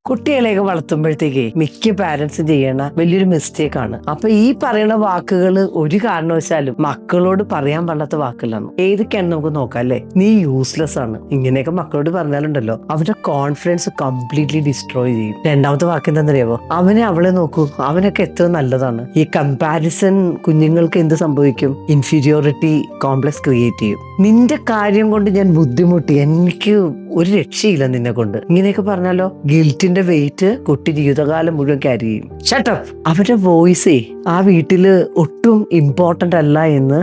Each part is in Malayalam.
കുട്ടികളെയൊക്കെ വളർത്തുമ്പോഴത്തേക്ക് മിക്ക പാരന്റ്സും ചെയ്യണ വലിയൊരു മിസ്റ്റേക്ക് ആണ്. അപ്പൊ ഈ പറയുന്ന വാക്കുകൾ ഒരു കാരണവശാലും മക്കളോട് പറയാൻ പാടാത്ത വാക്കുകളാണ്. ഏതൊക്കെയാണ് നമുക്ക് നോക്കാം അല്ലേ? നീ യൂസ്ലെസ് ആണ്, ഇങ്ങനെയൊക്കെ മക്കളോട് പറഞ്ഞാലുണ്ടല്ലോ അവരുടെ കോൺഫിഡൻസ് കംപ്ലീറ്റ്ലി ഡിസ്ട്രോയ് ചെയ്യും. രണ്ടാമത്തെ വാക്ക് എന്താണെന്നറിയാവോ? അവളെ നോക്കൂ, അവനൊക്കെ എത്ര നല്ലതാണ്. ഈ കമ്പാരിസൺ കുഞ്ഞുങ്ങൾക്ക് എന്ത് സംഭവിക്കും? ഇൻഫീരിയോറിറ്റി കോംപ്ലക്സ് ക്രിയേറ്റ് ചെയ്യും. നിന്റെ കാര്യം കൊണ്ട് ഞാൻ ബുദ്ധിമുട്ടി, എനിക്ക് ഒരു രക്ഷയില്ല നിന്നെ കൊണ്ട്, ഇങ്ങനെയൊക്കെ പറഞ്ഞാലോ ഗിൽറ്റിന്റെ വെയിറ്റ് കുട്ടി ജീവിതകാലം മുഴുവൻ ക്യാരി ചെയ്യും. ഷട്ടപ്പ്. അവന്റെ വോയിസേ ആ വീട്ടില് ഒട്ടും ഇമ്പോർട്ടന്റ് അല്ല എന്ന്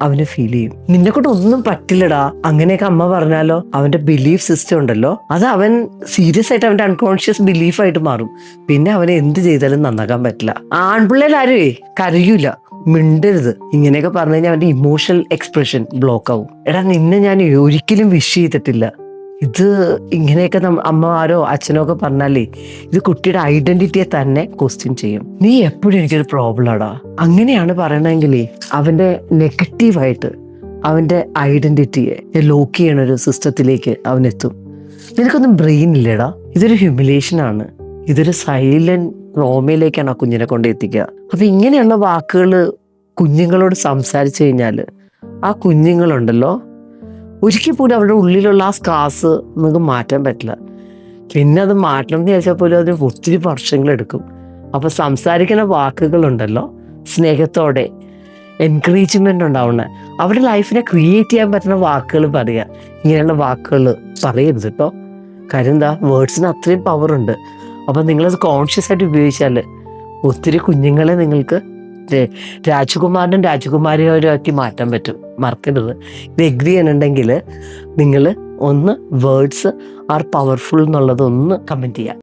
അവന് ഫീൽ ചെയ്യും. നിന്നെ കൊണ്ട് ഒന്നും പറ്റില്ലടാ അങ്ങനെയൊക്കെ അമ്മ പറഞ്ഞാലോ അവന്റെ ബിലീഫ് സിസ്റ്റം ഉണ്ടല്ലോ അത് അവൻ സീരിയസ് ആയിട്ട് അവന്റെ അൺകോൺഷ്യസ് ബിലീഫായിട്ട് മാറും. പിന്നെ അവനെ എന്ത് ചെയ്താലും നന്നാക്കാൻ പറ്റില്ല. ആൺപിള്ളേരാരുവേ കരയൂല, മിണ്ടരുത്, ഇങ്ങനെയൊക്കെ പറഞ്ഞു കഴിഞ്ഞാൽ അവന്റെ ഇമോഷണൽ എക്സ്പ്രഷൻ ബ്ലോക്ക് ആവും. എടാ നിന്നെ ഞാൻ ഒരിക്കലും വിഷ് ചെയ്തിട്ടില്ല, ഇത് ഇങ്ങനെയൊക്കെ അമ്മമാരോ അച്ഛനോ ഒക്കെ പറഞ്ഞാലേ ഇത് കുട്ടിയുടെ ഐഡന്റിറ്റിയെ തന്നെ ക്വസ്റ്റ്യൻ ചെയ്യും. നീ എപ്പോഴും എനിക്കൊരു പ്രോബ്ലം ആടാ അങ്ങനെയാണ് പറയണമെങ്കിലേ അവന്റെ നെഗറ്റീവായിട്ട് അവന്റെ ഐഡന്റിറ്റിയെ ലോക്ക് ചെയ്യണ ഒരു സിസ്റ്റത്തിലേക്ക് അവനെത്തും. നിനക്കൊന്നും ബ്രെയിൻ ഇല്ലേടാ, ഇതൊരു ഹ്യൂമിലേഷൻ ആണ്, ഇതൊരു സൈലന്റ് ട്രോമയിലേക്കാണ് ആ കുഞ്ഞിനെ കൊണ്ട് എത്തിക്കുക. അപ്പൊ ഇങ്ങനെയുള്ള വാക്കുകൾ കുഞ്ഞുങ്ങളോട് സംസാരിച്ചു കഴിഞ്ഞാല് ആ കുഞ്ഞുങ്ങളുണ്ടല്ലോ ഒരിക്കൽ പോലും അവരുടെ ഉള്ളിലുള്ള ആ സ്കാസ് നമുക്ക് മാറ്റാൻ പറ്റില്ല. പിന്നെ അത് മാറ്റണം എന്ന് ചോദിച്ചാൽ പോലും അതിന് ഒത്തിരി വർഷങ്ങളെടുക്കും. അപ്പൊ സംസാരിക്കുന്ന വാക്കുകളുണ്ടല്ലോ സ്നേഹത്തോടെ എൻകറേജ്മെന്റ് ഉണ്ടാവണേ, അവരുടെ ലൈഫിനെ ക്രിയേറ്റ് ചെയ്യാൻ പറ്റുന്ന വാക്കുകൾ പറയുക. ഇങ്ങനെയുള്ള വാക്കുകൾ പറയരുത് കേട്ടോ. കാര്യം എന്താ, വേർഡ്സിന് അത്രയും പവറുണ്ട്. അപ്പൊ നിങ്ങളത് കോൺഷ്യസ് ആയിട്ട് ഉപയോഗിച്ചാൽ ഒത്തിരി കുഞ്ഞുങ്ങളെ നിങ്ങൾക്ക് രാജകുമാരനും രാജകുമാരിയാക്കി മാറ്റാൻ പറ്റും. മറക്കരുത്. ഇത് എഗ്രി ചെയ്യണമെങ്കിൽ നിങ്ങൾ ഒന്ന് വേർഡ്സ് ആർ പവർഫുൾ എന്നുള്ളത് ഒന്ന് കമൻറ്റ് ചെയ്യുക.